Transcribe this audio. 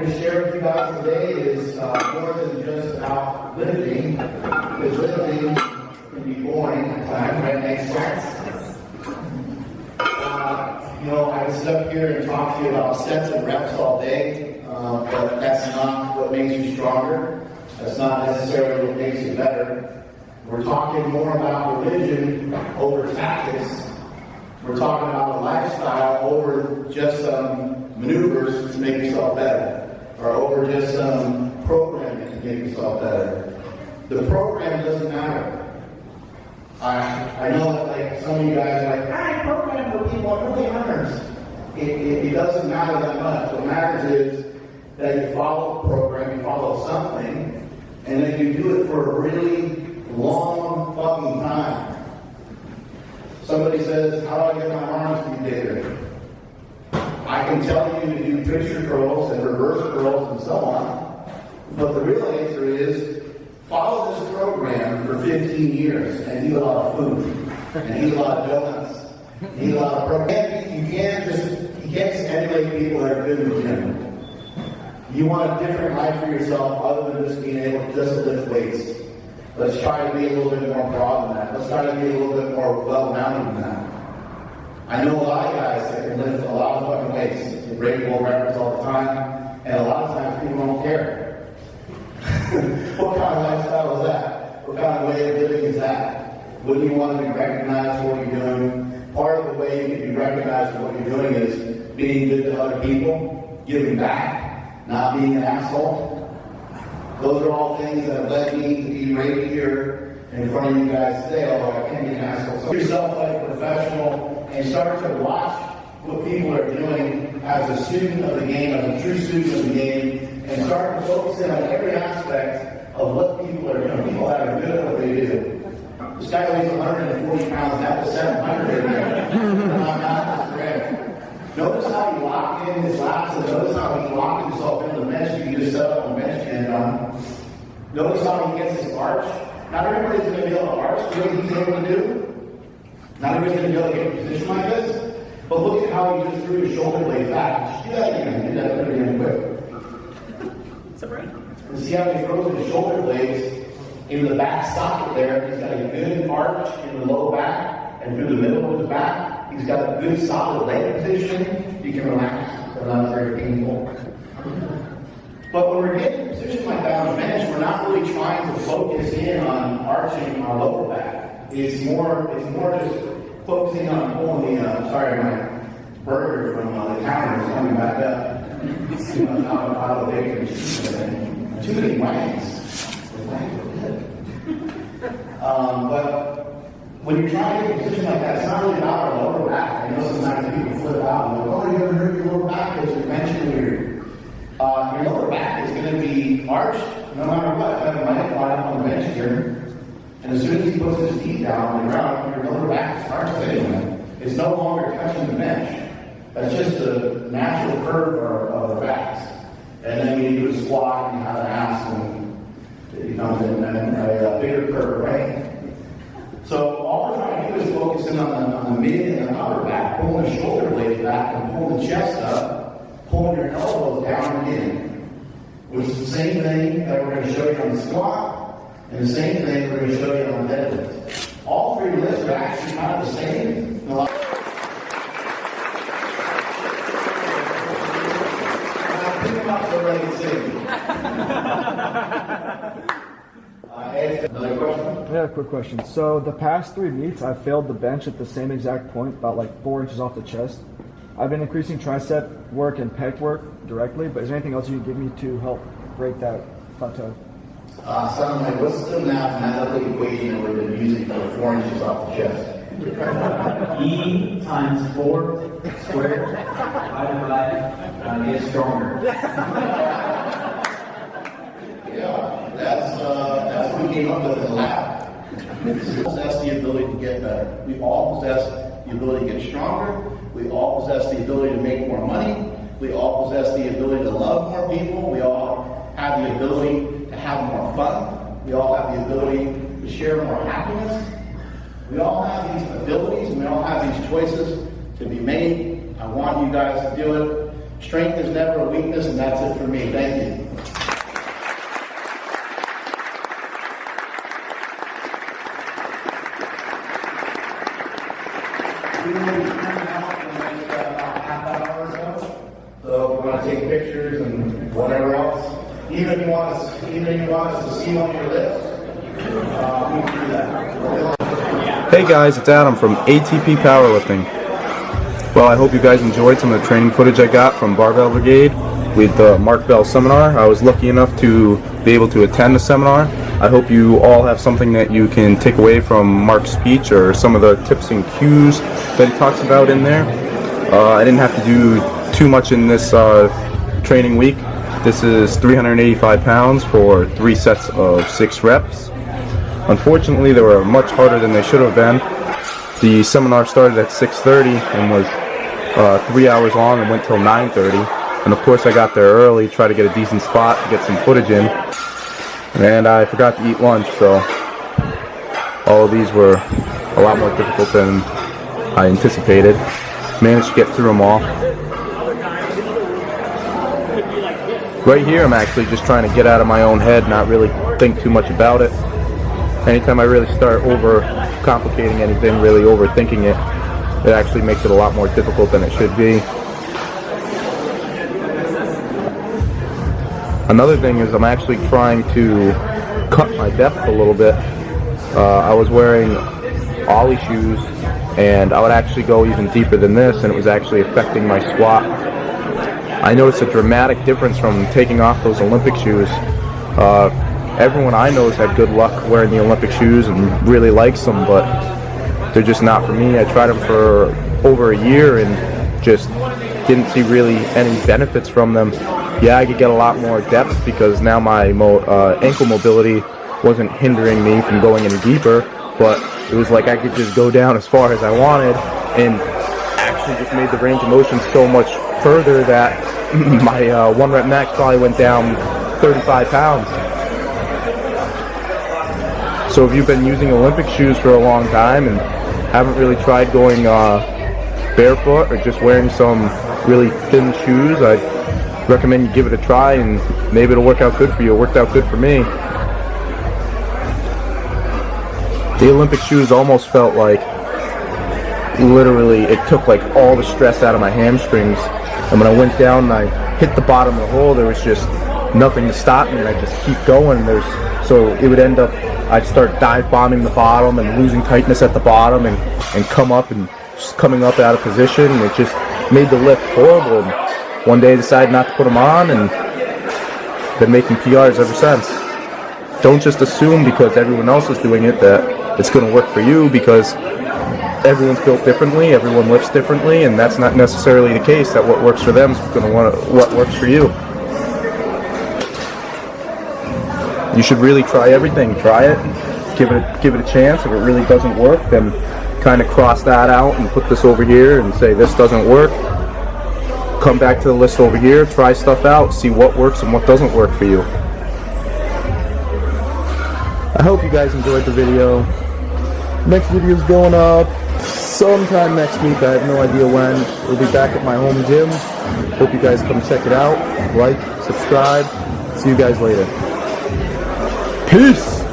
going to share with you guys today is more than just about lifting, because lifting can be boring at times, right? Makes sense. I can sit up here and talk to you about sets and reps all day, but that's not what makes you stronger. That's not necessarily what makes you better. We're talking more about religion over tactics. We're talking about a lifestyle over just some maneuvers to make yourself better, or over just some programming to make yourself better. The program doesn't matter. I know that like some of you guys are like, I program for people, it really matters. It doesn't matter that much. What matters is that you follow a program, you follow something, and then you do it for a really long fucking time. Somebody says, how do I get my arms to be bigger? I can tell you to do picture curls and reverse curls and so on, but the real answer is follow this program for 15 years and eat a lot of food, and eat a lot of donuts, eat a lot of protein. You can't just emulate people that are good in the gym. You want a different life for yourself other than just being able to just lift weights. Let's try to be a little bit more broad than that. Let's try to be a little bit more well-rounded than that. I know a lot of guys that can lift a lot of fucking weights. They break world records all the time, and a lot of times people don't care. What kind of lifestyle is that? What kind of way of living is that? Wouldn't you want to be recognized for what you're doing? Part of the way you can be recognized for what you're doing is being good to other people, giving back, not being an asshole. Those are all things that have led me to be right here in front of you guys today, although I can't be an asshole. So yourself like a professional and start to watch what people are doing as a student of the game, as a true student of the game, and start to focus in on every aspect of what people are doing. People that are good at what they do. This guy weighs 140 pounds, that was 700 in there. I'm not this great. Notice how he locked in his lats, and notice how he locked himself into the bench. You can just set up on the bench and notice how he gets his arch. Not everybody's going to be able to arch the way he's able to do. Not everybody's going to be able to get in a position like this. But look at how he just threw his shoulder blades back. Do that again. Do that again quick. Is that right? And see how he throws his shoulder blades into the back socket there. He's got a good arch in the low back and through the middle of the back. He's got a good solid leg position. You can relax. They're not very painful. But when we're getting in a position like that on the bench, we're not really trying to focus in on arching our lower back. It's more just focusing on pulling the, sorry, my burger from the counter is coming back up. Out of the bacon. Too many wangs. But when you're trying to get a position like that, it's not really about our lower back. I know sometimes people flip out and go, oh, you ever hurt your lower back because you're benching weird. Your lower back is going to be arched no matter what. If I have my hip line up on the bench here, and as soon as he puts his feet down on the ground, your lower back is arched anyway. It's no longer touching the bench. That's just the natural curve of the backs. And then when you do a squat and you have an ass, and it becomes a bigger curve, right? So all we're trying to do is focus in on the mid and the upper back, pulling the shoulder blades back and pulling the chest up, pulling your elbows down and in. Which is the same thing that we're going to show you on the squat, and the same thing we're going to show you on the deadlift. All three lifts are actually kind of the same. Another question? Yeah, quick question. So the past 3 meets, I failed the bench at the same exact point, about like 4 inches off the chest. I've been increasing tricep work and pec work directly, but is there anything else you can give me to help break that plateau? Son, like, what's the mathematical equation that we've been using for 4 inches off the chest? E times 4 squared divided by get stronger. Yeah, that's what we came up with in the lab. We possess the ability to get better. We all possess the ability to get stronger. We all possess the ability to make more money. We all possess the ability to love more people. We all have the ability to have more fun. We all have the ability to share more happiness. We all have these abilities and we all have these choices to be made. I want you guys to do it. Strength is never a weakness, and that's it for me. Thank you. We will be coming out in the next about half hour or so. So if you want to take pictures and whatever else, even if you want us to see on your list, we can do that. Hey guys, it's Adam from ATP Powerlifting. Well, I hope you guys enjoyed some of the training footage I got from Barbell Brigade with the Mark Bell seminar. I was lucky enough to be able to attend the seminar. I hope you all have something that you can take away from Mark's speech or some of the tips and cues that he talks about in there. I didn't have to do too much in this training week. This is 385 pounds for 3 sets of 6 reps. Unfortunately, they were much harder than they should have been. The seminar started at 6:30 and was 3 hours long and went till 9:30. And of course I got there early, tried to get a decent spot to get some footage in. And I forgot to eat lunch, so all of these were a lot more difficult than I anticipated. Managed to get through them all. Right here I'm actually just trying to get out of my own head, not really think too much about it. Anytime I really start over complicating anything, really overthinking it, it actually makes it a lot more difficult than it should be. Another thing is I'm actually trying to cut my depth a little bit. I was wearing ollie shoes and I would actually go even deeper than this, and it was actually affecting my squat. I noticed a dramatic difference from taking off those Olympic shoes. Everyone I know has had good luck wearing the Olympic shoes and really likes them, but they're just not for me. I tried them for over a year and just didn't see really any benefits from them. Yeah, I could get a lot more depth because now my ankle mobility wasn't hindering me from going any deeper, but it was like I could just go down as far as I wanted and actually just made the range of motion so much further that my 1 rep max probably went down 35 pounds. So if you've been using Olympic shoes for a long time and haven't really tried going barefoot or just wearing some really thin shoes, I'd recommend you give it a try and maybe it'll work out good for you. It worked out good for me. The Olympic shoes almost felt like literally it took like all the stress out of my hamstrings, and when I went down and I hit the bottom of the hole, there was just nothing to stop me and I just keep going. So it would end up, I'd start dive bombing the bottom and losing tightness at the bottom and come up and just coming up out of position, and it just made the lift horrible. And one day I decided not to put them on and been making PRs ever since. Don't just assume because everyone else is doing it that it's going to work for you, because everyone's built differently, everyone lifts differently, and that's not necessarily the case that what works for them is going to what works for you. You should really try everything. Try it, give it a chance. If it really doesn't work, then kind of cross that out and put this over here and say this doesn't work. Come back to the list over here, try stuff out, see what works and what doesn't work for you. I hope you guys enjoyed the video. Next video is going up sometime next week. I have no idea when. We'll be back at my home gym. Hope you guys come check it out. Like, subscribe. See you guys later. Peace!